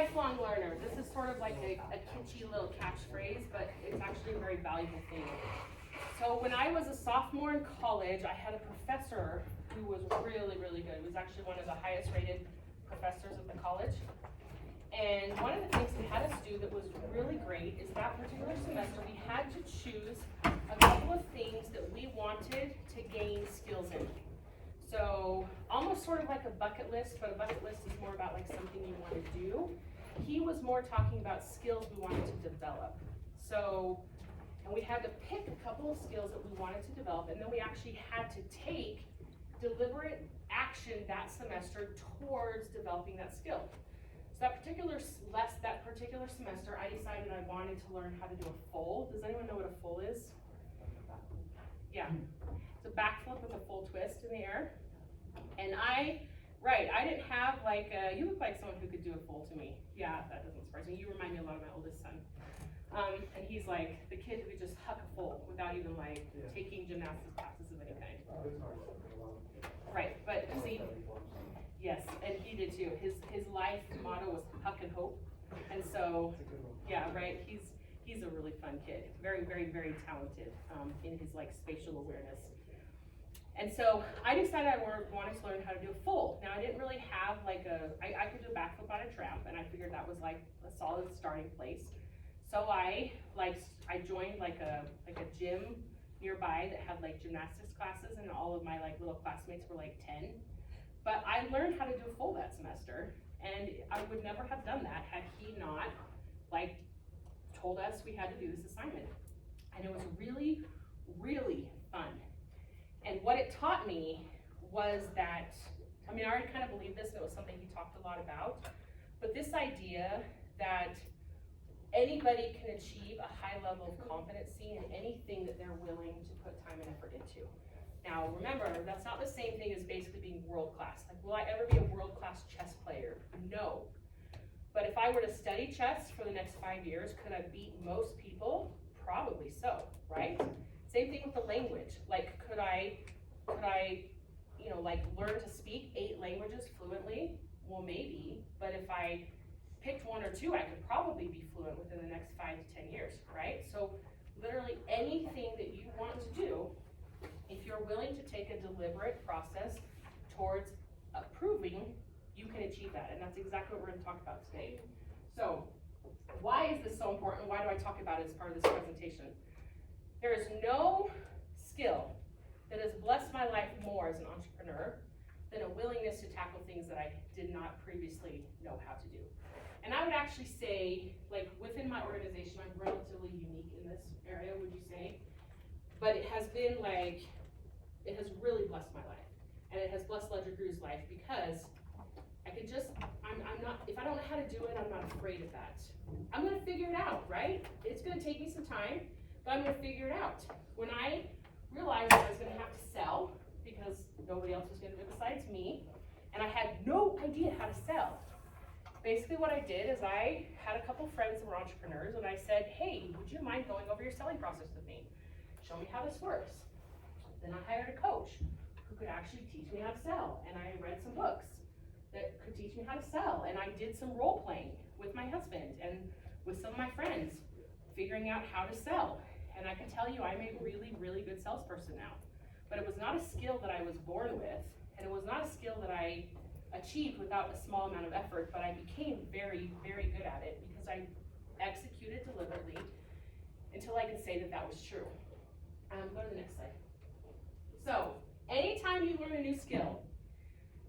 lifelong learner. This is sort of like a kitschy little catchphrase, but it's actually a very valuable thing. So when I was a sophomore in college, I had a professor who was really, really good. He was actually one of the highest rated professors at the college. And one of the things he had us do that was really great is that particular semester we had to choose a couple of things that we wanted to gain skills in. So almost sort of like a bucket list, but a bucket list is more about like something you want to do. He was more talking about skills we wanted to develop. So, and we had to pick a couple of skills that we wanted to develop, and then we actually had to take deliberate action that semester towards developing that skill. So that particular semester, I decided I wanted to learn how to do a full. Does anyone know what a full is? Yeah, it's a backflip with a full twist in the air. And I didn't have like, you look like someone who could do a full to me. Yeah, that doesn't surprise me. You remind me a lot of my oldest son. And he's like the kid who could just huck a full without even like taking gymnastics classes of any kind. Right, but see, yes, and he did too. His life motto was huck and hope. And so, yeah, right, he's a really fun kid. Very, very, very talented in his like spatial awareness. And so I decided I wanted to learn how to do a full. Now I didn't really have like I could do a backflip on a tramp, and I figured that was like a solid starting place. So I joined like a gym nearby that had like gymnastics classes, and all of my like little classmates were like 10. But I learned how to do a full that semester, and I would never have done that had he not like told us we had to do this assignment. And it was really, really fun. And what it taught me was that, I mean, I already kind of believed this, and it was something he talked a lot about, but this idea that anybody can achieve a high level of competency in anything that they're willing to put time and effort into. Now, remember, that's not the same thing as basically being world-class. Like, will I ever be a world-class chess player? No. But if I were to study chess for the next 5 years, could I beat most people? Probably so, right? Same thing with the language. Like, could I, like learn to speak 8 languages fluently? Well, maybe, but if I picked 1 or 2, I could probably be fluent within the next 5 to 10 years, right? So literally anything that you want to do, if you're willing to take a deliberate process towards proving, you can achieve that. And that's exactly what we're gonna talk about today. So why is this so important? Why do I talk about it as part of this presentation? There is no skill that has blessed my life more as an entrepreneur than a willingness to tackle things that I did not previously know how to do. And I would actually say, like within my organization, I'm relatively unique in this area, would you say? But it has been like, it has really blessed my life. And it has blessed Ledger Crew's life because I could just, I'm not, if I don't know how to do it, I'm not afraid of that. I'm gonna figure it out, right? It's gonna take me some time, but I'm gonna figure it out. When I realized that I was gonna have to sell, because nobody else was gonna do it besides me, and I had no idea how to sell. Basically what I did is I had a couple friends that were entrepreneurs, and I said, hey, would you mind going over your selling process with me? Show me how this works. Then I hired a coach who could actually teach me how to sell, and I read some books that could teach me how to sell, and I did some role playing with my husband and with some of my friends, figuring out how to sell. And I can tell you I'm a really, really good salesperson now. But it was not a skill that I was born with, and it was not a skill that I achieved without a small amount of effort, but I became very, very good at it because I executed deliberately until I could say that that was true. Go to the next slide. So, anytime you learn a new skill,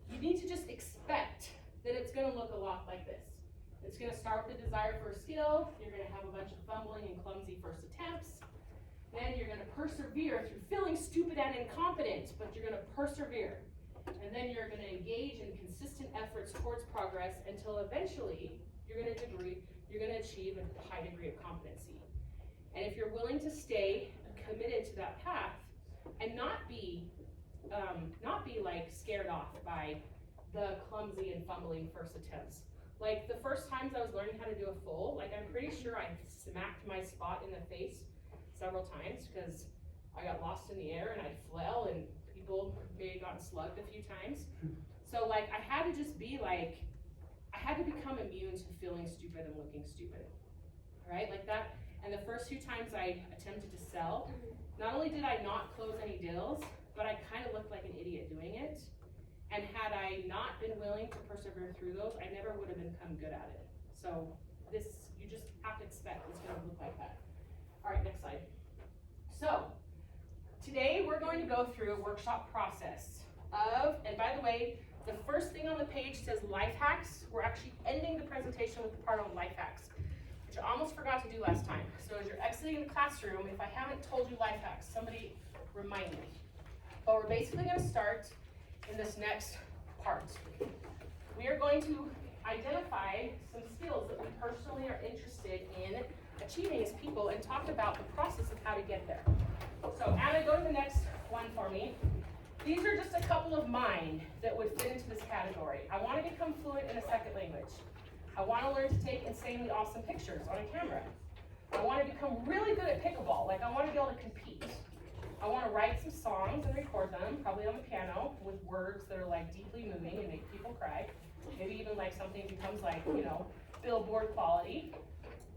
you need to just expect that it's gonna look a lot like this. It's gonna start with the desire for a skill, you're gonna have a bunch of fumbling and clumsy first attempts, then you're gonna persevere through feeling stupid and incompetent, but you're gonna persevere. And then you're gonna engage in consistent efforts towards progress until eventually you're gonna achieve a high degree of competency. And if you're willing to stay committed to that path and not be like scared off by the clumsy and fumbling first attempts. Like the first times I was learning how to do a full, like I'm pretty sure I smacked my spot in the face several times because I got lost in the air and I fell and people may have gotten slugged a few times. So like I had to just be like, I had to become immune to feeling stupid and looking stupid, right? Like that. And the first few times I attempted to sell, not only did I not close any deals, but I kind of looked like an idiot doing it. And had I not been willing to persevere through those, I never would have become good at it. So this, you just have to expect it's gonna look like that. All right, next slide. So today we're going to go through a workshop process of, and by the way, the first thing on the page says life hacks. We're actually ending the presentation with the part on life hacks, which I almost forgot to do last time. So as you're exiting the classroom, if I haven't told you life hacks, somebody remind me. But we're basically gonna start in this next part. We are going to identify some skills that we personally are interested in achieving as people and talk about the process of how to get there. So Anna, go to the next one for me. These are just a couple of mine that would fit into this category. I want to become fluent in a second language. I want to learn to take insanely awesome pictures on a camera. I want to become really good at pickleball, like I want to be able to compete. I want to write some songs and record them, probably on the piano, with words that are like deeply moving and make people cry. Maybe even like something becomes like, you know, Billboard quality.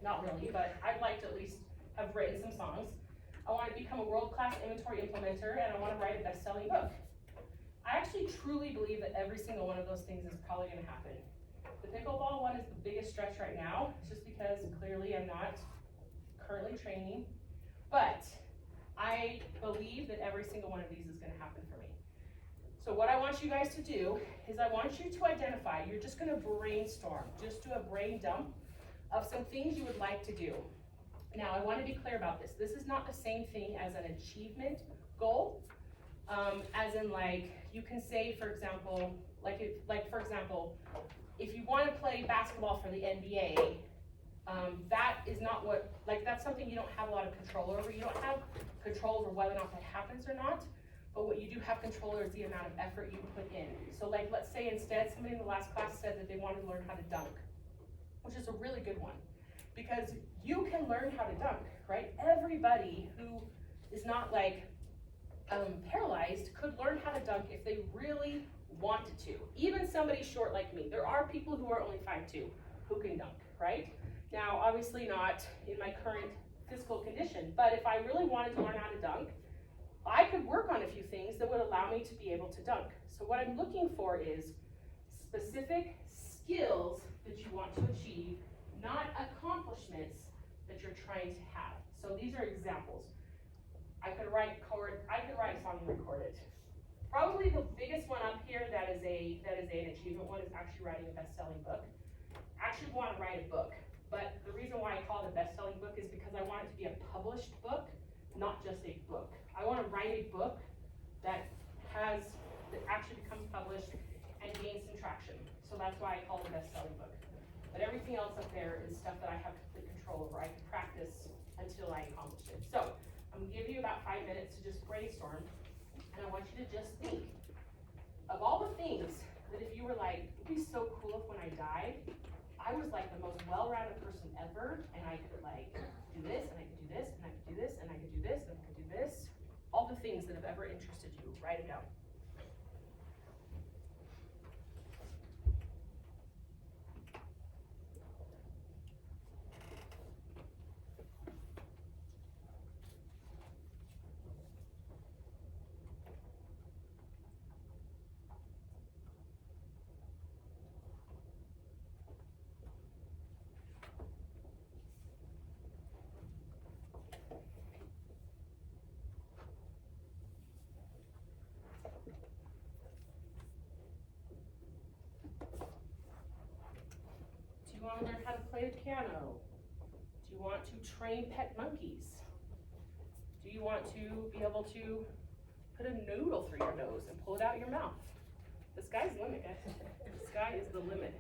Not really, but I'd like to at least have written some songs. I want to become a world-class inventory implementer, and I want to write a best-selling book. I actually truly believe that every single one of those things is probably going to happen. The pickleball one is the biggest stretch right now, just because clearly I'm not currently training, but I believe that every single one of these is going to happen for me. So what I want you guys to do is I want you to identify, you're just going to brainstorm, just do a brain dump of some things you would like to do. Now, I want to be clear about this. This is not the same thing as an achievement goal, as in like, you can say, for example, for example, if you want to play basketball for the NBA, that is not what, like that's something you don't have a lot of control over. You don't have control over whether or not that happens or not, but what you do have control over is the amount of effort you put in. So like, let's say instead, somebody in the last class said that they wanted to learn how to dunk, which is a really good one, because you can learn how to dunk, right? Everybody who is not like paralyzed could learn how to dunk if they really wanted to. Even somebody short like me. There are people who are only 5'2" who can dunk, right? Now, obviously not in my current physical condition, but if I really wanted to learn how to dunk, I could work on a few things that would allow me to be able to dunk. So what I'm looking for is specific skills that you want to achieve, not accomplishments that you're trying to have. So these are examples. I could write a song and record it. Probably the biggest one up here that is an achievement one is actually writing a best-selling book. I actually want to write a book, but the reason why I call it a best-selling book is because I want it to be a published book, not just a book. I want to write a book that actually becomes published and gains some traction. So that's why I call it a best-selling book. But everything else up there is stuff that I have complete control over. I can practice until I accomplish it. So I'm gonna give you about 5 minutes to just brainstorm, and I want you to just think of all the things that if you were like, it'd be so cool if when I died, I was like the most well-rounded person ever, and I could like do this, and I could do this, and I could do this, and I could do this, and I could do this. All the things that have ever interested you, write it down. Do you want to learn how to play the piano? Do you want to train pet monkeys? Do you want to be able to put a noodle through your nose and pull it out your mouth? The sky's the limit, guys. The sky is the limit.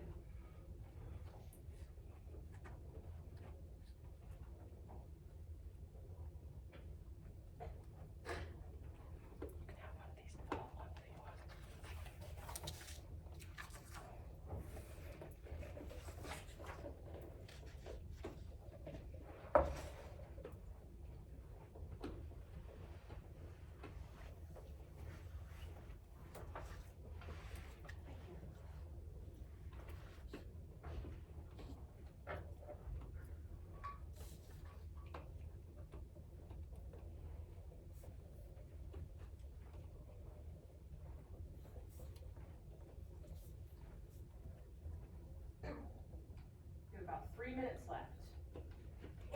3 minutes left.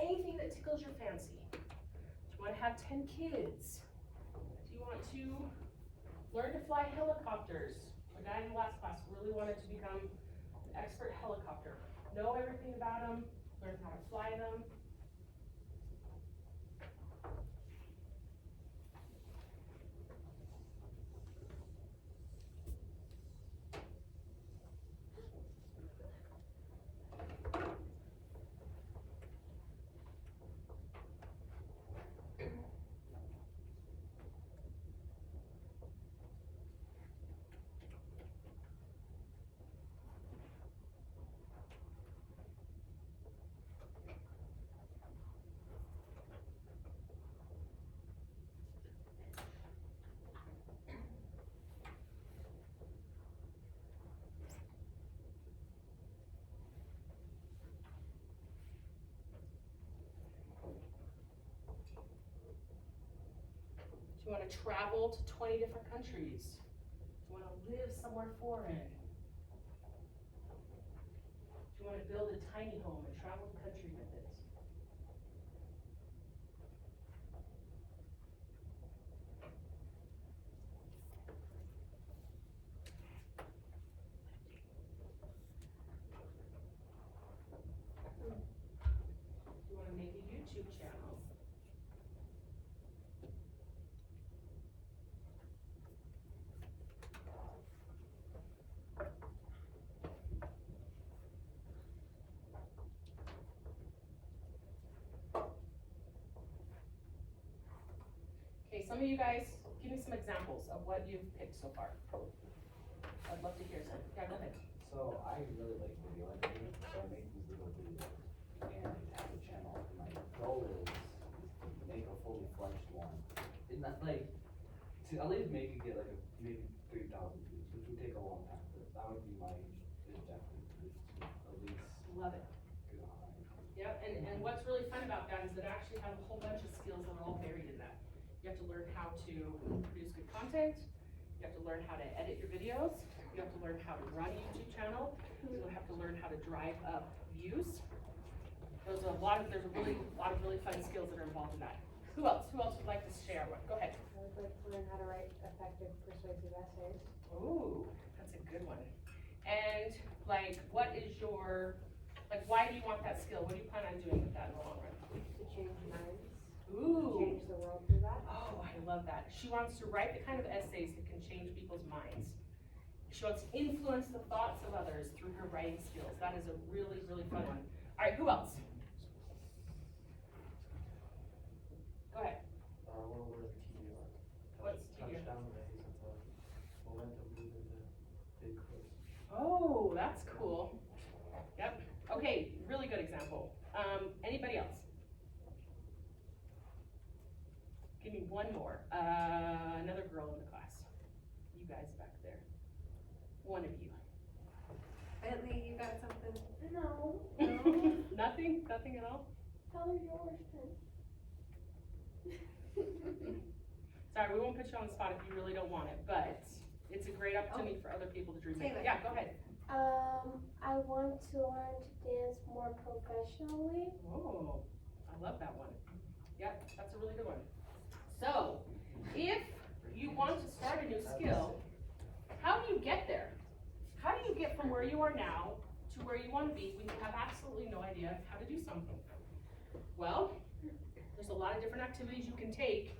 Anything that tickles your fancy. Do you want to have 10 kids? Do you want to learn to fly helicopters? A guy in the last class really wanted to become an expert helicopter. Know everything about them, learn how to fly them. Do you want to travel to 20 different countries? Do you want to live somewhere foreign? Do you want to build a tiny home and travel the country with it? Do you want to make a YouTube channel? Okay, some of you guys, give me some examples of what you've picked so far. I'd love to hear some. Yeah, go ahead. So I really like video editing, so I make these little videos and have a channel. And my goal is to make a fully fledged one. And that like to at least make it get like maybe 3,000 views, which would take a long time, but that would be my objective is to at least Love it. get on. Yep, and what's really fun about that is it actually has a whole bunch of skills that are all buried in that. You have to learn how to produce good content. You have to learn how to edit your videos. You have to learn how to run a YouTube channel. You have to learn how to drive up views. There's a lot of really fun skills that are involved in that. Who else? Who else would like to share one? Go ahead. I would like to learn how to write effective, persuasive essays. Ooh, that's a good one. And like, what is your, like, why do you want that skill? What do you plan on doing with that in the long run? To change minds. Ooh. Change the world through that. Oh, I love that. She wants to write the kind of essays that can change people's minds. She wants to influence the thoughts of others through her writing skills. That is a really, really fun one. All right, who else? Go ahead. I want to learn TDR. What's TDR? Touchdown race, it's a momentum moving the big course. Oh, that's cool. Yep. Okay, really good example. Anybody else? Give me one more. Another girl in the class. You guys back there. One of you. Bentley, you got something? No. Nothing? Nothing at all? Tell her yours then. Sorry, we won't put you on the spot if you really don't want it, but it's a great opportunity for other people to dream big. Taylor. Yeah, go ahead. I want to learn to dance more professionally. Oh, I love that one. Yep, that's a really good one. So, if you want to start a new skill, how do you get there? How do you get from where you are now to where you want to be when you have absolutely no idea how to do something? Well, there's a lot of different activities you can take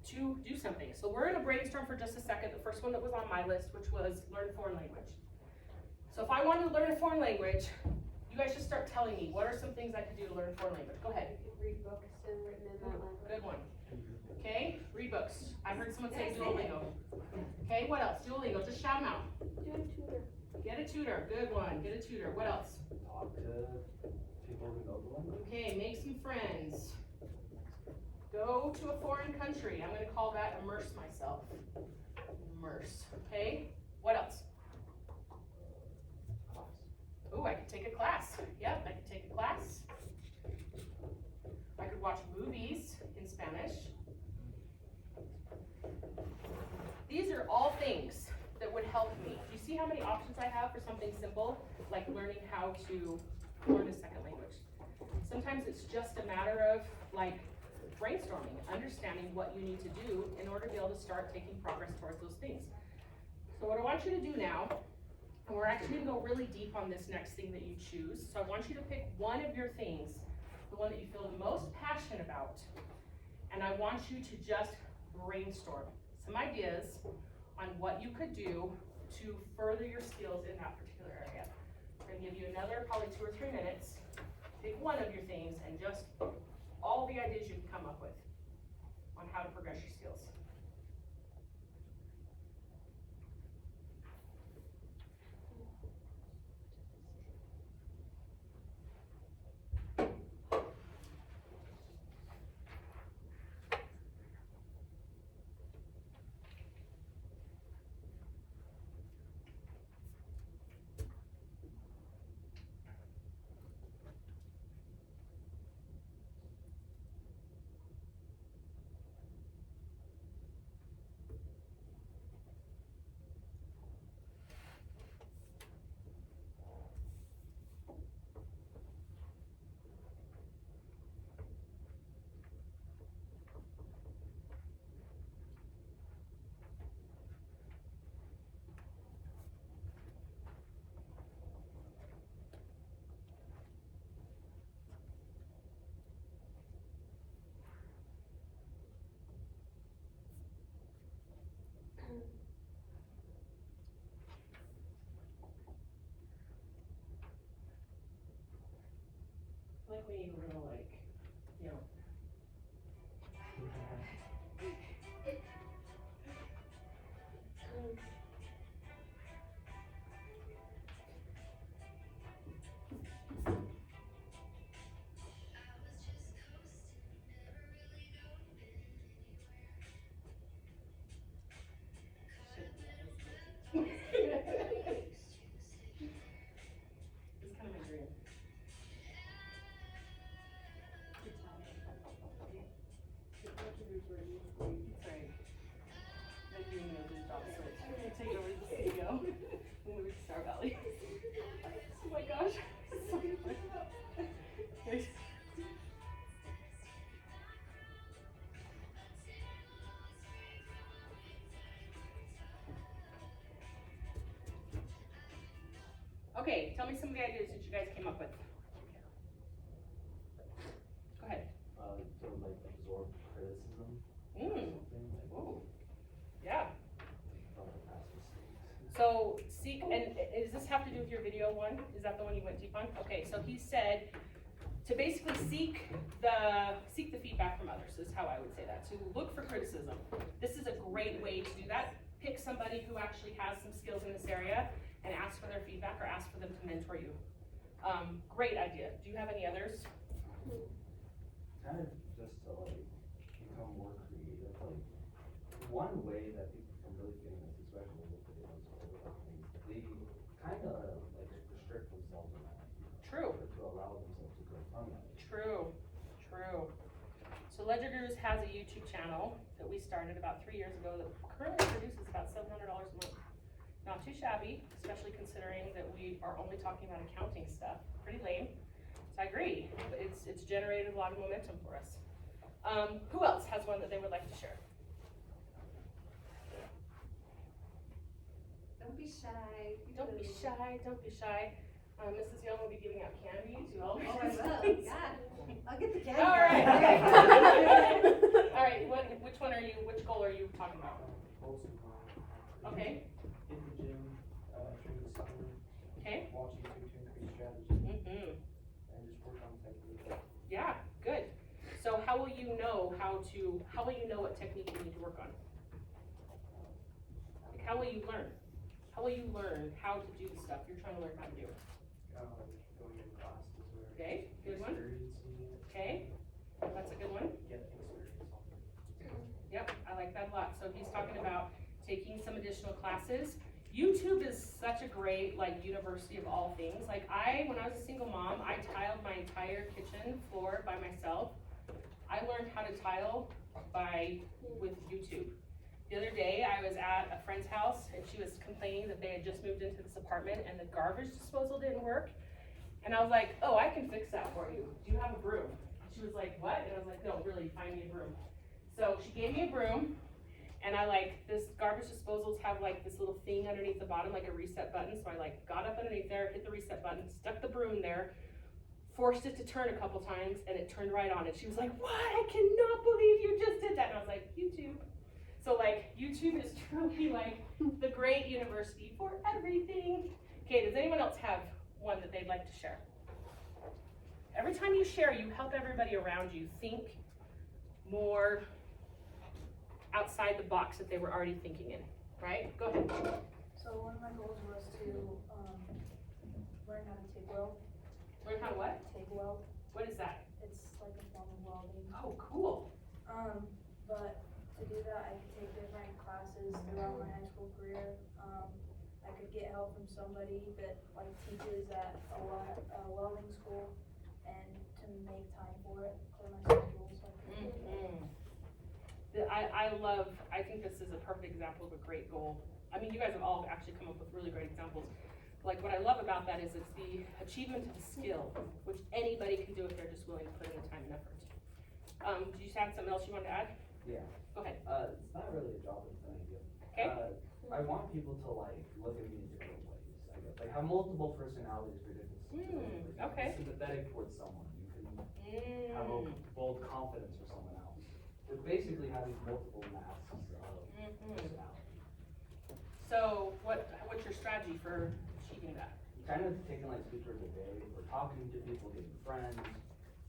to do something. So we're going to brainstorm for just a second. The first one that was on my list, which was learn a foreign language. So if I wanted to learn a foreign language, you guys just start telling me what are some things I could do to learn a foreign language. Go ahead. You could read books and written in that language. Good one. Okay, read books. I heard someone say Duolingo. Okay, what else? Duolingo, just shout them out. Do a tutor. Get a tutor, good one, get a tutor. What else? Talk to people who know the language. Okay, make some friends. Go to a foreign country. I'm gonna call that immerse myself. Immerse, okay? What else? Class. Ooh, I could take a class. Yep, I could take a class. I could watch movies in Spanish. These are all things that would help me. Do you see how many options I have for something simple, like learning how to learn a second language. Sometimes it's just a matter of like brainstorming, understanding what you need to do in order to be able to start taking progress towards those things. So what I want you to do now, and we're actually gonna go really deep on this next thing that you choose. So I want you to pick one of your things, the one that you feel the most passionate about, and I want you to just brainstorm some ideas on what you could do to further your skills in that particular area. I'm gonna give you another probably 2 or 3 minutes. Pick one of your things and just all the ideas you can come up with on how to progress your skills. Like when you were like, you know. It's kind of a dream. Sorry. I'm doing a good job, so I'm gonna take over the studio and move to Star Valley. Oh my gosh. So funny. Okay, tell me some of the ideas that you guys came up with. Go ahead. To like absorb criticism or Mm. something like Ooh. Yeah. from the past mistakes. So seek, and does this have to do with your video one? Is that the one you went deep on? Okay, so he said to basically seek the feedback from others is how I would say that. To look for criticism. This is a great way to do that. Pick somebody who actually has some skills in this area and ask for their feedback or ask for them to mentor you. Great idea. Do you have any others? Kind of just to like become more creative. Like one way that people can really get in this, especially with videos or other things, they kind of like restrict themselves in that. True. To allow themselves to go from that. True. So Ledger Gurus has a YouTube channel that we started about 3 years ago that currently produces about $700 a month. Not too shabby, especially considering that we are only talking about accounting stuff. Pretty lame. So I agree, but it's generated a lot of momentum for us. Who else has one that they would like to share? Don't be shy. Don't be shy, don't be shy. Mrs. Young will be giving out candy to all. Oh, I will, yeah. I'll get the candy. All right, okay. All right, which goal are you talking about? Okay. Hit the gym, during the summer, Okay. watch YouTube to increase strategy, Mm-hmm. and just work on technique. Yeah, good. So how will you know what technique you need to work on? Like how will you learn? How will you learn how to do the stuff you're trying to learn how to do? Going in classes where. Okay, good one. Experiencing it, Okay, that's a good one. get experience on it. Yep, I like that a lot. So he's talking about taking some additional classes. YouTube is such a great like university of all things. Like when I was a single mom, I tiled my entire kitchen floor by myself. I learned how to tile with YouTube. The other day I was at a friend's house and she was complaining that they had just moved into this apartment and the garbage disposal didn't work. And I was like, oh, I can fix that for you. Do you have a broom? And she was like, what? And I was like, no, really, find me a broom. So she gave me a broom, and this garbage disposals have like this little thing underneath the bottom, like a reset button. So I like got up underneath there, hit the reset button, stuck the broom there, forced it to turn a couple times, and it turned right on. And she was like, what? I cannot believe you just did that. And I was like, YouTube. So like, YouTube is truly like the great university for everything. Okay, does anyone else have one that they'd like to share? Every time you share, you help everybody around you think more outside the box that they were already thinking in, right? Go ahead. So one of my goals was to learn how to TIG weld. Learn how to what? TIG weld. What is that? It's like a form of welding. Oh, cool. But to do that, I could take different classes throughout my high school career. I could get help from somebody that like teaches at a welding school, and to make time for it, clear my schedule so I could do it. I think this is a perfect example of a great goal. I mean, you guys have all actually come up with really great examples. Like, what I love about that is it's the achievement of a skill, which anybody can do if they're just willing to put in the time and effort. Did you have something else you wanted to add? Yeah. Go ahead. It's not really a job, it's an idea. Okay. I want people to like look at me in different ways, I guess. Like, have multiple personalities for different situations. Okay. Be sympathetic towards someone. You can have a bold confidence for someone else. It's basically having multiple masks of personality. So what's your strategy for achieving that? Kind of taking like speaker of the day, or talking to people, getting friends,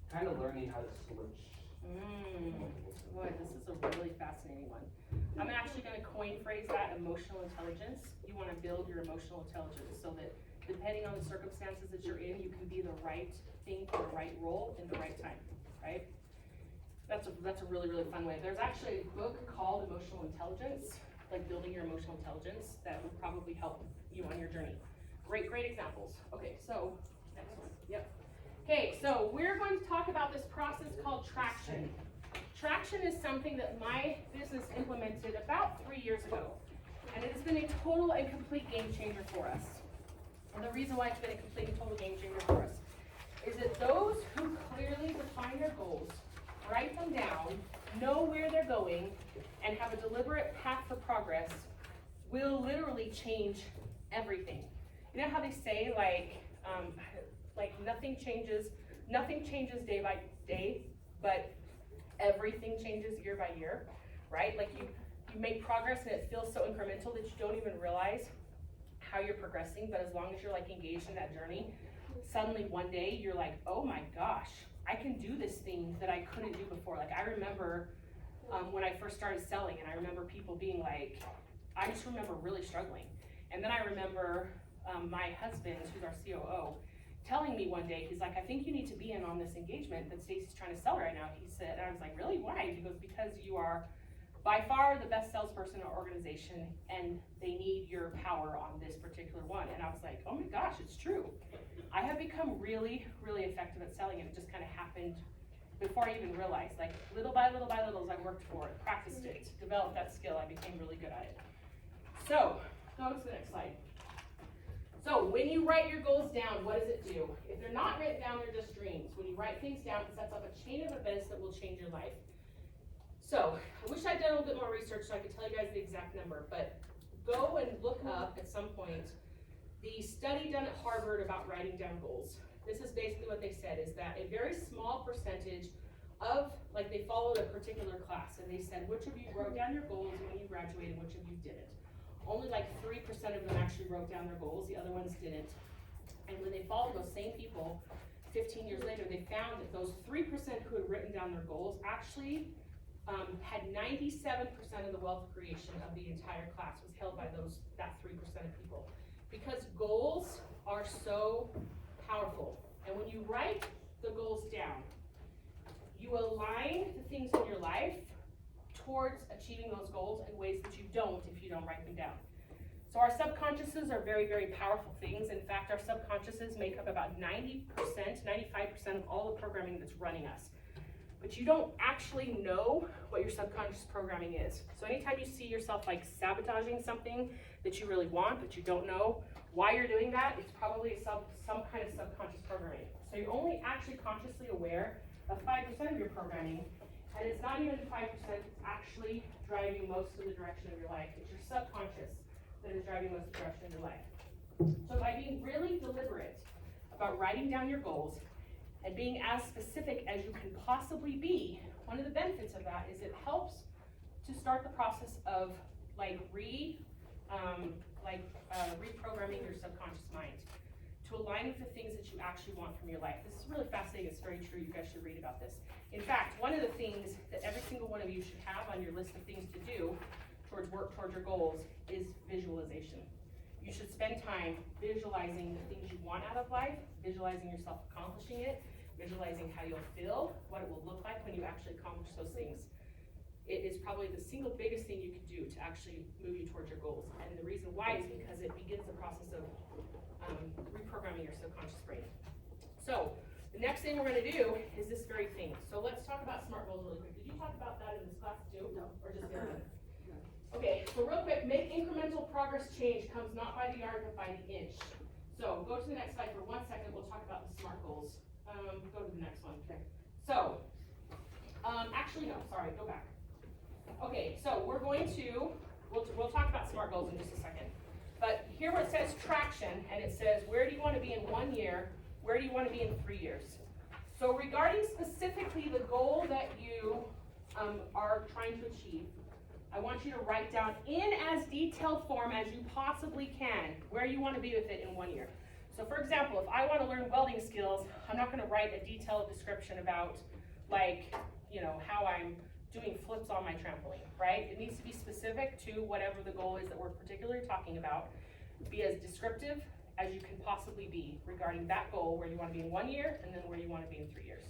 kind of learning how to switch. Boy, this is a really fascinating one. I'm actually going to coin phrase that emotional intelligence. You want to build your emotional intelligence so that depending on the circumstances that you're in, you can be the right thing for the right role in the right time, right? That's a really, really fun way. There's actually a book called Emotional Intelligence, like building your emotional intelligence, that would probably help you on your journey. Great examples. Okay, so next one. Yep. Okay, so we're going to talk about this process called traction. Traction is something that my business implemented about 3 years ago, and it has been a total and complete game changer for us. And the reason why it's been a complete and total game changer for us is that those who clearly define their goals, write them down, know where they're going, and have a deliberate path for progress will literally change everything. You know how they say like nothing changes day by day, but everything changes year by year, right? Like you make progress and it feels so incremental that you don't even realize how you're progressing, but as long as you're like engaged in that journey, suddenly one day you're like, oh my gosh, I can do this thing that I couldn't do before. Like I remember when I first started selling, and I remember people being like, I just remember really struggling. And then I remember my husband, who's our COO, telling me one day, he's like, I think you need to be in on this engagement that Stacy's trying to sell right now. He said, and I was like, really, why? He goes, because you are by far the best salesperson in our organization, and they need your power on this particular one. And I was like, oh my gosh, it's true. I have become really, really effective at selling, and it just kind of happened before I even realized. Like little by little by little, as I worked for it, practiced it, developed that skill, I became really good at it. So, go to the next slide. So when you write your goals down, what does it do? If they're not written down, they're just dreams. When you write things down, it sets up a chain of events that will change your life. So I wish I'd done a little bit more research so I could tell you guys the exact number, but go and look up at some point the study done at Harvard about writing down goals. This is basically what they said, is that a very small percentage of, like they followed a particular class, and they said, which of you wrote down your goals when you graduated, which of you didn't? Only like 3% of them actually wrote down their goals, the other ones didn't. And when they followed those same people, 15 years later, they found that those 3% who had written down their goals actually had 97% of the wealth creation of the entire class was held by that 3% of people. Because goals are so powerful. And when you write the goals down, you align the things in your life towards achieving those goals in ways that you don't if you don't write them down. So our subconsciouses are very, very powerful things. In fact, our subconsciouses make up about 90%, 95% of all the programming that's running us. But you don't actually know what your subconscious programming is. So anytime you see yourself like sabotaging something that you really want, but you don't know why you're doing that, it's probably some kind of subconscious programming. So you're only actually consciously aware of 5% of your programming, and it's not even 5%, it's actually driving most of the direction of your life. It's your subconscious that is driving most of the direction of your life. So by being really deliberate about writing down your goals and being as specific as you can possibly be, one of the benefits of that is it helps to start the process of reprogramming your subconscious mind to align with the things that you actually want from your life. This is really fascinating. It's very true. You guys should read about this. In fact, one of the things that every single one of you should have on your list of things to do towards your goals is visualization. You should spend time visualizing the things you want out of life, visualizing yourself accomplishing it, visualizing how you'll feel, what it will look like when you actually accomplish those things. It is probably the single biggest thing you can do to actually move you towards your goals. And the reason why is because it begins the process of reprogramming your subconscious brain. So the next thing we're going to do is this very thing. So let's talk about SMART goals really quick. Did you talk about that in this class too? No. Or just the other one? Okay, so real quick, make incremental progress change comes not by the yard, but by the inch. So go to the next slide for 1 second. We'll talk about the SMART goals. Go to the next one. Okay. So, actually no, sorry, go back. Okay, so we're going to, we'll talk about SMART goals in just a second. But here where it says traction, and it says where do you want to be in 1 year, where do you want to be in 3 years? So regarding specifically the goal that you are trying to achieve, I want you to write down in as detailed form as you possibly can where you want to be with it in 1 year. So for example, if I want to learn welding skills, I'm not going to write a detailed description about how I'm doing flips on my trampoline, right? It needs to be specific to whatever the goal is that we're particularly talking about. Be as descriptive as you can possibly be regarding that goal, where you want to be in 1 year and then where you want to be in 3 years.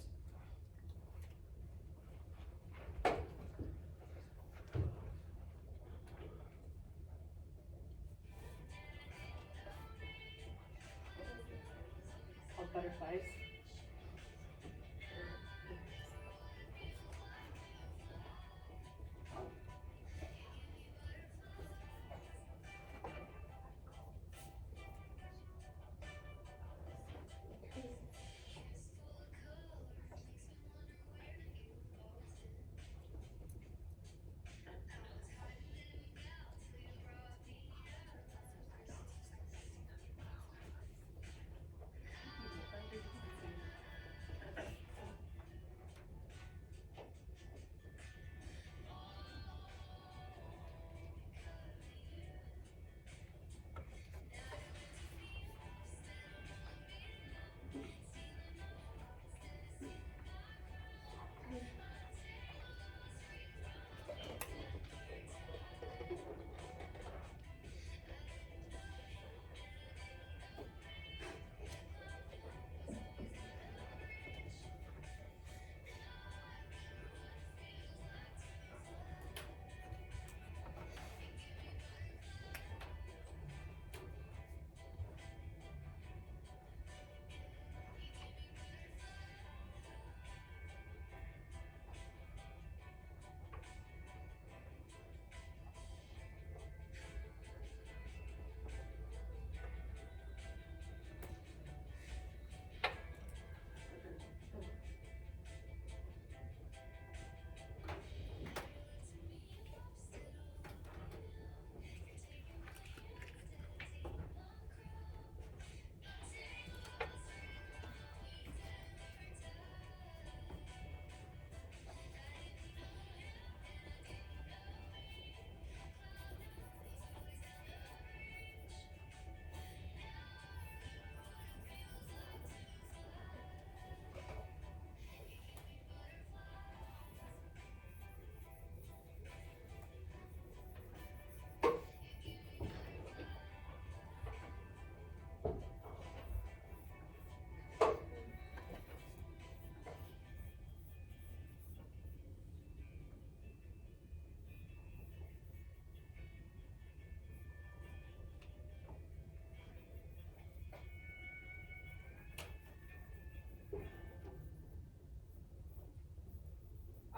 Called butterflies.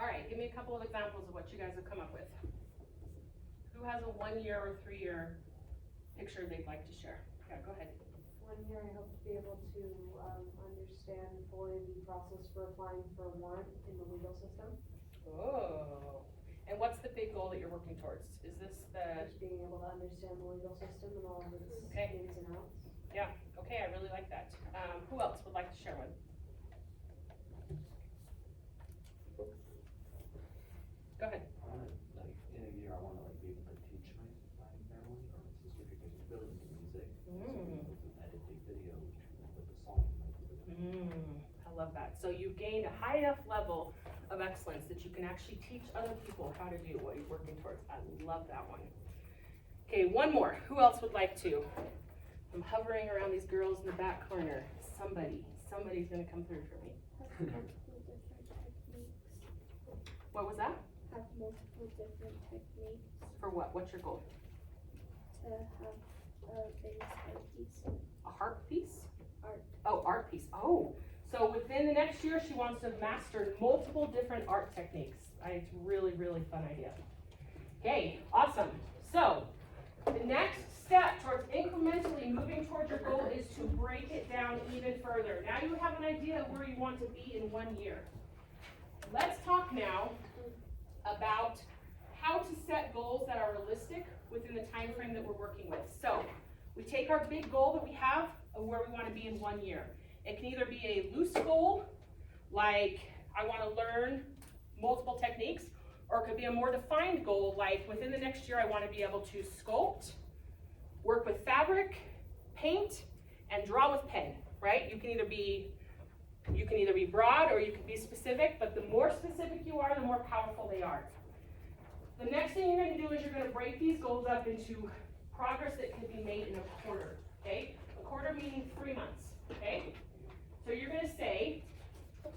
All right, give me a couple of examples of what you guys have come up with. Who has a 1 year or 3 year picture they'd like to share? Yeah, go ahead. 1 time here, I hope to be able to, understand fully the process for applying for a warrant in the legal system. Oh, and what's the big goal that you're working towards? Is this the, Just being able to understand the legal system and all of its Okay. ins and outs. okay, I really like that. Who else would like to share one? Go ahead. I wanna, like, in a year, I wanna, like, be able to teach my family or my sister because she's really into music. So be able to edit the video with the song, like, I love that. So you've gained a high enough level of excellence that you can actually teach other people how to do what you're working towards. I love that one. Okay, one more. Who else would like to? I'm hovering around these girls in the back corner. Somebody's gonna come through for me. Have multiple different techniques. What was that? Have multiple different techniques For what? What's your goal? to have a biggest art piece. A harp piece? Art. Oh, art piece. Oh, so within the next year, she wants to have mastered multiple different art techniques. It's really, really fun idea. Okay, awesome. So, the next step towards incrementally moving towards your goal is to break it down even further. Now you have an idea of where you want to be in 1 year. Let's talk now about how to set goals that are realistic within the time frame that we're working with. So, we take our big goal that we have of where we want to be in 1 year. It can either be a loose goal, like I want to learn multiple techniques, or it could be a more defined goal, like within the next year I want to be able to sculpt, work with fabric, paint, and draw with pen, right? You can either be broad or you can be specific, but the more specific you are, the more powerful they are. The next thing you're going to do is you're going to break these goals up into progress that can be made in a quarter, okay? A quarter meaning 3 months, okay? So you're going to say,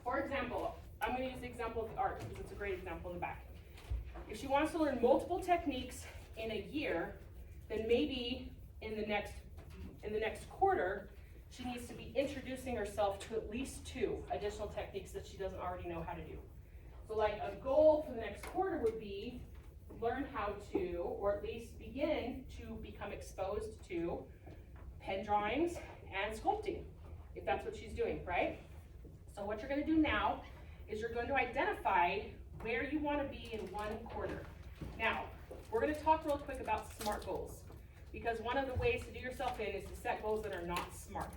for example, I'm going to use the example of the art because it's a great example in the back. If she wants to learn multiple techniques in a year, then maybe in the next quarter, she needs to be introducing herself to at least 2 additional techniques that she doesn't already know how to do. So like a goal for the next quarter would be learn how to, or at least begin to become exposed to pen drawings and sculpting, if that's what she's doing, right? So what you're going to do now is you're going to identify where you want to be in 1 quarter. Now, we're going to talk real quick about SMART goals, because one of the ways to do yourself in is to set goals that are not SMART.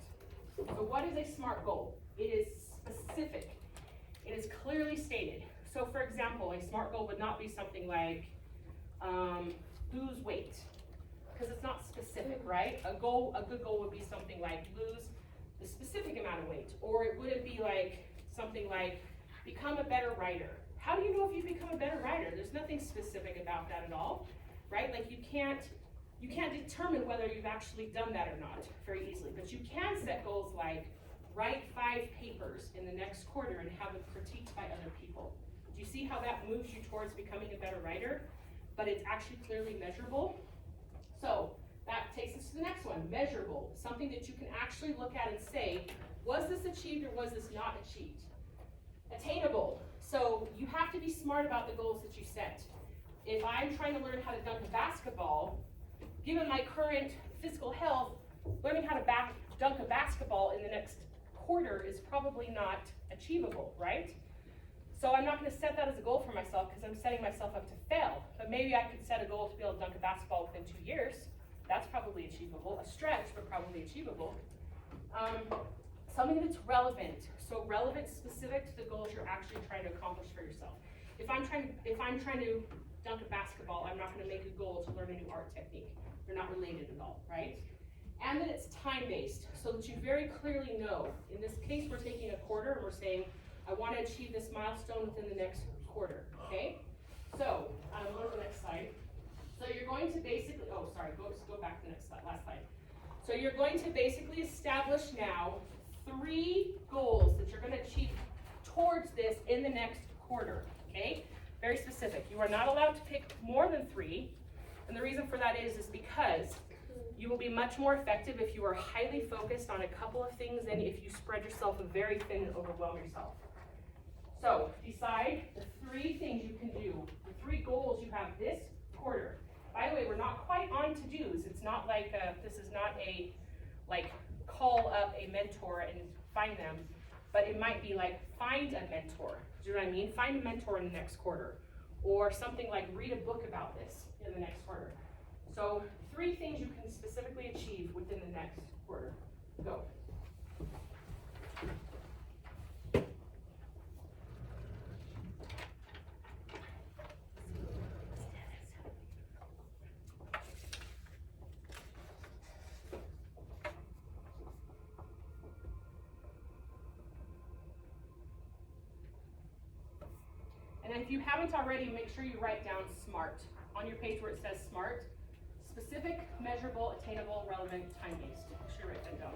So what is a SMART goal? It is specific. It is clearly stated. So for example, a SMART goal would not be something like lose weight, because it's not specific, right? A good goal would be something like lose the specific amount of weight, or it wouldn't be like something like become a better writer. How do you know if you become a better writer? There's nothing specific about that at all, right? Like you can't determine whether you've actually done that or not very easily, but you can set goals like write 5 papers in the next quarter and have them critiqued by other people. Do you see how that moves you towards becoming a better writer? But it's actually clearly measurable. So that takes us to the next one, measurable, something that you can actually look at and say, was this achieved or was this not achieved? Attainable, so you have to be smart about the goals that you set. If I'm trying to learn how to dunk a basketball, given my current physical health, learning how to dunk a basketball in the next quarter is probably not achievable, right? So I'm not going to set that as a goal for myself because I'm setting myself up to fail. But maybe I could set a goal to be able to dunk a basketball within 2 years. That's probably achievable. A stretch, but probably achievable. Something that's relevant. So relevant, specific to the goals you're actually trying to accomplish for yourself. If I'm trying to dunk a basketball, I'm not going to make a goal to learn a new art technique. They're not related at all, right? And then it's time-based, so that you very clearly know. In this case, we're taking a quarter and we're saying, I want to achieve this milestone within the next quarter, okay? So, go to the next slide. So you're going to basically, go back to the next slide, last slide. So you're going to basically establish now 3 goals that you're going to achieve towards this in the next quarter, okay? Very specific. You are not allowed to pick more than 3, and the reason for that is because you will be much more effective if you are highly focused on a couple of things than if you spread yourself very thin and overwhelm yourself. So decide the 3 things you can do, the 3 goals you have this quarter. By the way, we're not quite on to-dos. It's not like, this is not a, like, call up a mentor and find them, but it might be like, find a mentor. Do you know what I mean? Find a mentor in the next quarter. Or something like, read a book about this in the next quarter. So 3 things you can specifically achieve within the next quarter. Go. And if you haven't already, make sure you write down SMART on your page where it says SMART. Specific, measurable, attainable, relevant, time-based. Make sure you write that down.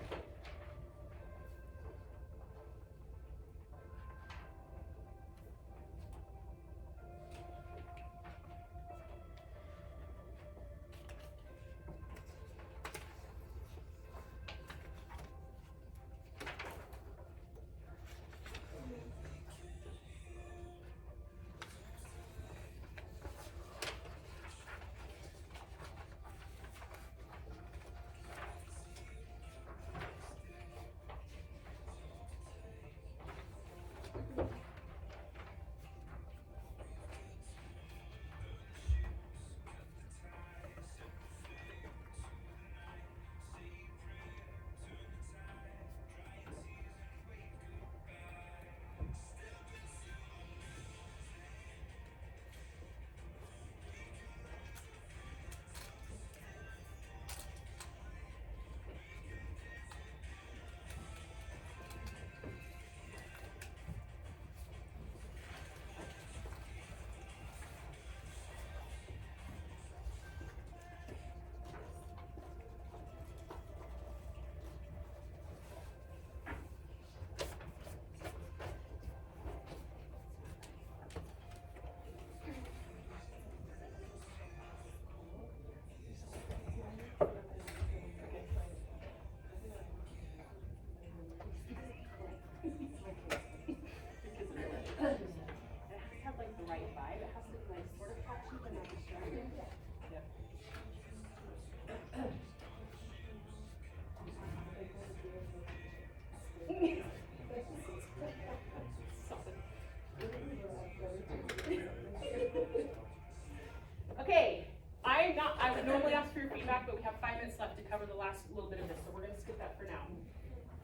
Okay, I would normally ask for your feedback, but we have 5 minutes left to cover the last little bit of this, so we're gonna skip that for now.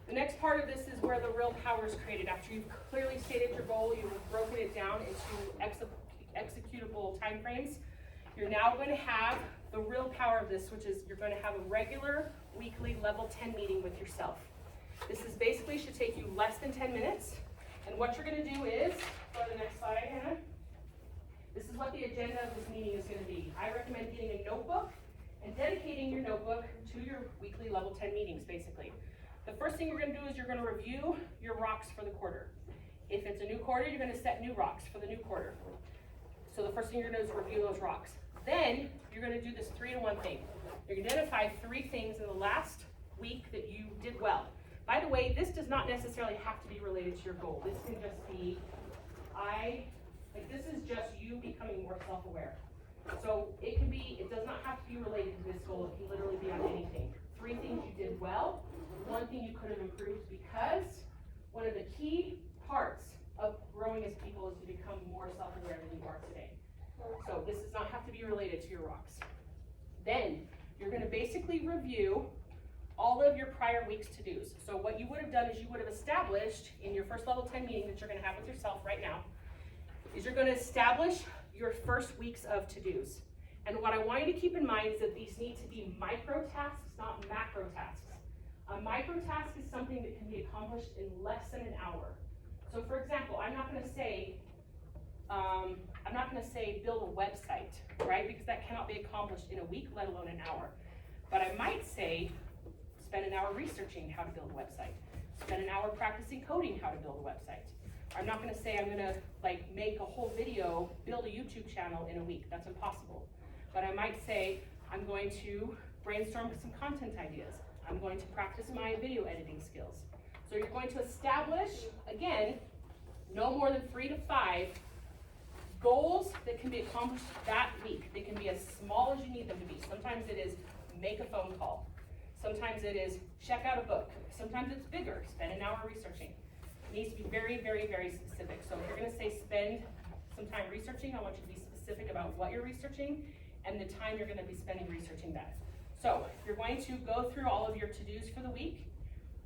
The next part of this is where the real power is created. After you've clearly stated your goal, you've broken it down into executable timeframes. You're now going to have the real power of this, which is you're going to have a regular weekly level 10 meeting with yourself. This is basically should take you less than 10 minutes. And what you're going to do is, go to the next slide, Hannah. This is what the agenda of this meeting is going to be. I recommend getting a notebook and dedicating your notebook to your weekly level 10 meetings, basically. The first thing you're going to do is you're going to review your rocks for the quarter. If it's a new quarter, you're going to set new rocks for the new quarter. So the first thing you're going to do is review those rocks. Then you're going to do this 3-to-1 thing. You're going to identify 3 things in the last week that you did well. By the way, this does not necessarily have to be related to your goal. This can just be, this is just you becoming more self-aware. So it does not have to be related to this goal. It can literally be on anything. 3 things you did well, 1 thing you could have improved, because one of the key parts of growing as people is to become more self-aware than you are today. So this does not have to be related to your rocks. Then you're going to basically review all of your prior week's to-dos. So what you would have done is you would have established in your first level 10 meeting that you're going to have with yourself right now, is you're going to establish your first weeks of to-dos. And what I want you to keep in mind is that these need to be micro tasks, not macro tasks. A micro task is something that can be accomplished in less than an hour. So for example, I'm not going to say build a website, right? Because that cannot be accomplished in a week, let alone an hour. But I might say spend an hour researching how to build a website. Spend an hour practicing coding how to build a website. I'm not going to say I'm going to make a whole video, build a YouTube channel in a week. That's impossible. But I might say I'm going to brainstorm some content ideas. I'm going to practice my video editing skills. So you're going to establish, again, no more than 3 to 5 goals that can be accomplished that week. They can be as small as you need them to be. Sometimes it is make a phone call. Sometimes it is check out a book. Sometimes it's bigger, spend an hour researching. It needs to be very, very, very specific. So if you're gonna say spend some time researching, I want you to be specific about what you're researching and the time you're gonna be spending researching that. So you're going to go through all of your to-dos for the week.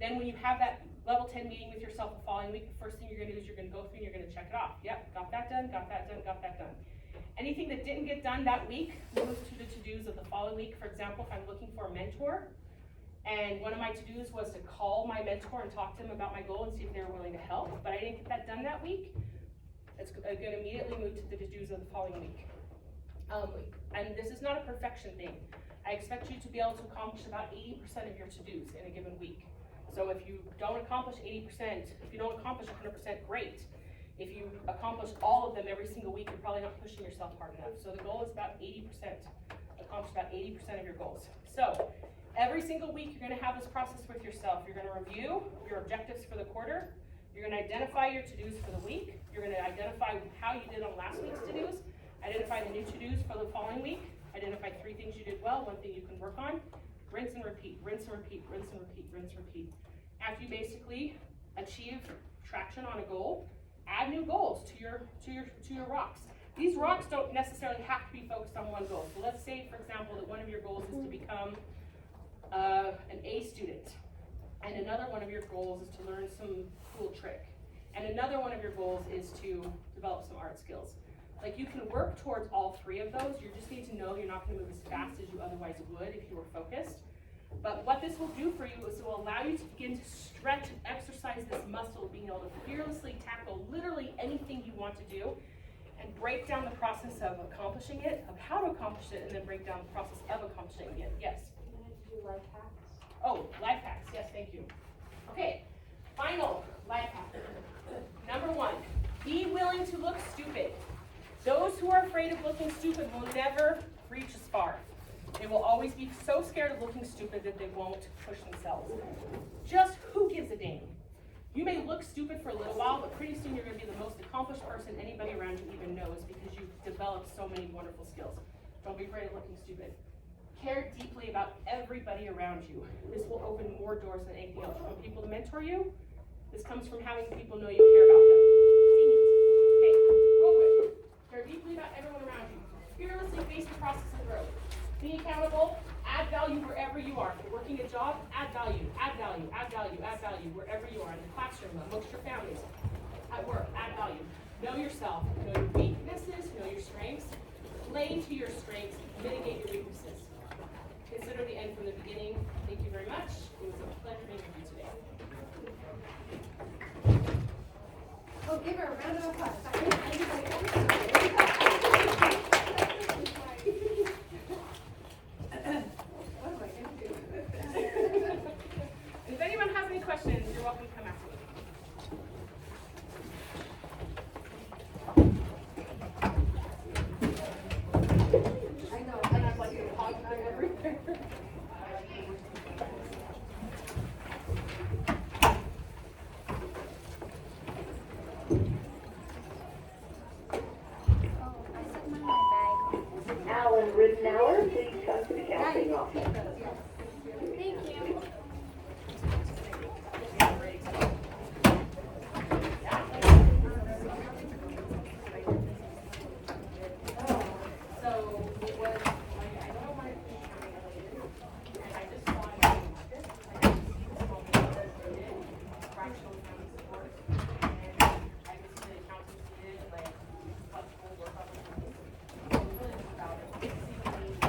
Then when you have that level 10 meeting with yourself the following week, the first thing you're gonna do is you're gonna go through and you're gonna check it off. Yep, got that done, got that done, got that done. Anything that didn't get done that week moves to the to-dos of the following week. For example, if I'm looking for a mentor, and one of my to-dos was to call my mentor and talk to them about my goal and see if they were willing to help, but I didn't get that done that week, it's gonna immediately move to the to-dos of the following week. And this is not a perfection thing. I expect you to be able to accomplish about 80% of your to-dos in a given week. So if you don't accomplish 80%, if you don't accomplish 100%, great. If you accomplish all of them every single week, you're probably not pushing yourself hard enough. So the goal is about 80%, accomplish about 80% of your goals. So every single week, you're gonna have this process with yourself. You're gonna review your objectives for the quarter. You're gonna identify your to-dos for the week. You're gonna identify how you did on last week's to-dos, identify the new to-dos for the following week, identify 3 things you did well, 1 thing you can work on, rinse and repeat, rinse and repeat, rinse and repeat, rinse and repeat. After you basically achieve traction on a goal, add new goals to your rocks. These rocks don't necessarily have to be focused on one goal. So let's say, for example, that one of your goals is to become an A student, and another one of your goals is to learn some cool trick, and another one of your goals is to develop some art skills. Like, you can work towards all 3 of those. You just need to know you're not gonna move as fast as you otherwise would if you were focused. But what this will do for you is it will allow you to begin to stretch and exercise this muscle of being able to fearlessly tackle literally anything you want to do, and break down the process of accomplishing it, of how to accomplish it, and then break down the process of accomplishing it. Yes? Can I do life hacks? Oh, life hacks, yes, thank you. Okay, final life hack. Number 1, be willing to look stupid. Those who are afraid of looking stupid will never reach as far. They will always be so scared of looking stupid that they won't push themselves. Just who gives a dang? You may look stupid for a little while, but pretty soon you're gonna be the most accomplished person anybody around you even knows, because you've developed so many wonderful skills. Don't be afraid of looking stupid. Care deeply about everybody around you. This will open more doors than anything else. You want people to mentor you? This comes from having people know you care about them. Dang it. Okay, real quick. Care deeply about everyone around you. Fearlessly face the process of growth. Be accountable, add value wherever you are. If you're working a job, add value, add value, add value, add value wherever you are. In the classroom, amongst your families, at work, add value. Know yourself, know your weaknesses, know your strengths. Play to your strengths, mitigate your weaknesses. Consider the end from the beginning. Thank you very much. It was a pleasure being with you today. Oh, give her a round of applause. What am I gonna do? If anyone has any questions, you're welcome to come ask me. I know, and I'm like, you're hogging out everywhere. Alan Rittenauer, please come to the counseling office. Thank you. So it was, like, I don't know why it's showing as it is. And I just saw it in the market. I didn't see the small business needed, fractional accounting support. And I just see the accountants needed, like, flexible work opportunities. So it really was about it. See the need.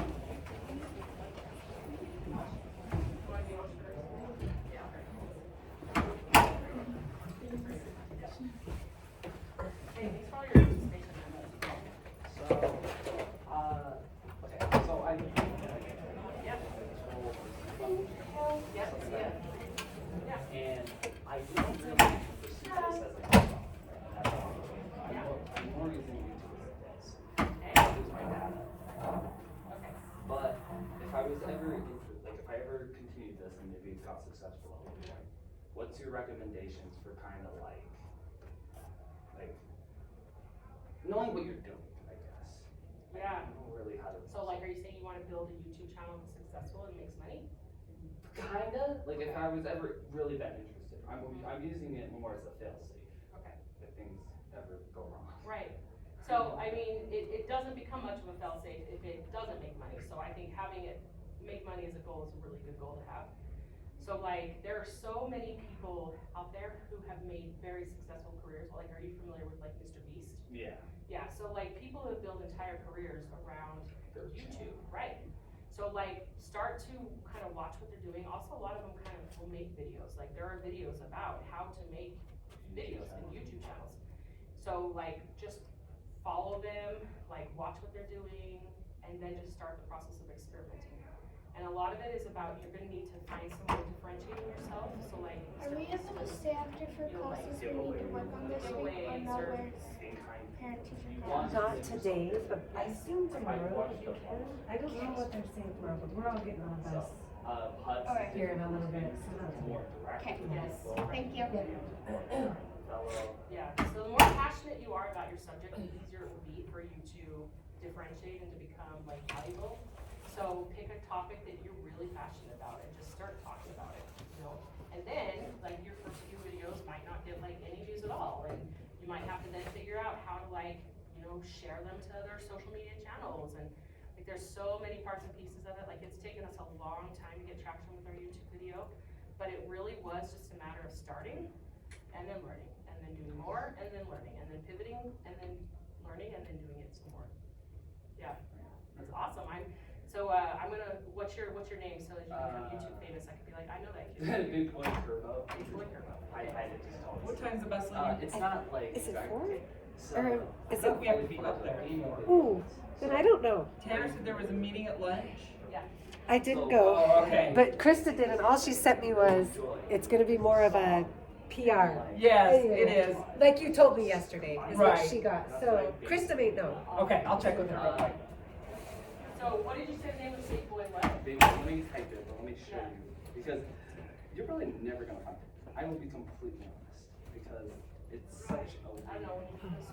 You wanna be entrepreneurs? Yeah. Hey, thanks for all your participation. So, okay, so I. Yep. Yep, yeah. And I don't really pursue this as a job. That's all. I'm more using YouTube as this. To use my data. Okay. But if I was ever if I ever continued this and maybe got successful at one point, what's your recommendations for kind of like knowing what you're doing, I guess. Yeah. I don't know really how to. So, like, are you saying you want to build a YouTube channel that's successful and makes money? kinda, like if I was ever really that interested, I'm using it more as a fail-safe. Okay. If things ever go wrong. Right. So, I mean, it doesn't become much of a fail-safe if it doesn't make money. So I think having it make money as a goal is a really good goal to have. So like, there are so many people out there who have made very successful careers. Like, are you familiar with like Mr. Beast? Yeah. Yeah, so like people who have built entire careers around YouTube, right? So like, start to kind of watch what they're doing. Also, a lot of them kind of will make videos. Like, there are videos about how to make videos and YouTube channels. So like, just follow them, like watch what they're doing, and then just start the process of experimenting. And a lot of it is about, you're gonna need to find some way of differentiating yourself. So like, Are we able to stay after for classes? We need to work on this week or no? Where's parent-teacher conference? Not today, but I assume tomorrow if you can. I don't know what they're saying tomorrow, but we're all getting on a bus Alright. here in a little bit, so not today. Okay, yes. thank you. Yeah, so the more passionate you are about your subject, the easier it will be for you to differentiate and to become like valuable. So pick a topic that you're really passionate about and just start talking about it, you know? And then, like, your first few videos might not get like any views at all, and you might have to then figure out how to like, you know, share them to other social media channels, and like there's so many parts and pieces of it. Like, it's taken us a long time to get traction with our YouTube video, but it really was just a matter of starting and then learning, and then doing more, and then learning, and then pivoting, and then learning, and then doing it some more. Yeah, that's awesome. I'm gonna, what's your name so that you can become YouTube famous? I could be like, I know that kid. Big boy Curvo. Big boy Curvo. I just always. What time's the bus leaving? It's not like. Is it exact- 4? So, Or is I thought we it? had to pull up there. Ooh, then I don't know. Tanner said there was a meeting at lunch. I didn't go, Oh, okay. but Krista did, and all she sent me was, it's gonna be more of a PR. Yes, Anyway, it is. Like you told me yesterday, is what Right. she got. So Krista may know. Okay, I'll check with her real quick. So what did you say the name was? Big boy what? Big boy, let me type it, but let me show you. Because you're probably never gonna find it. I will be completely honest. Because it's such a. I don't know, when you put this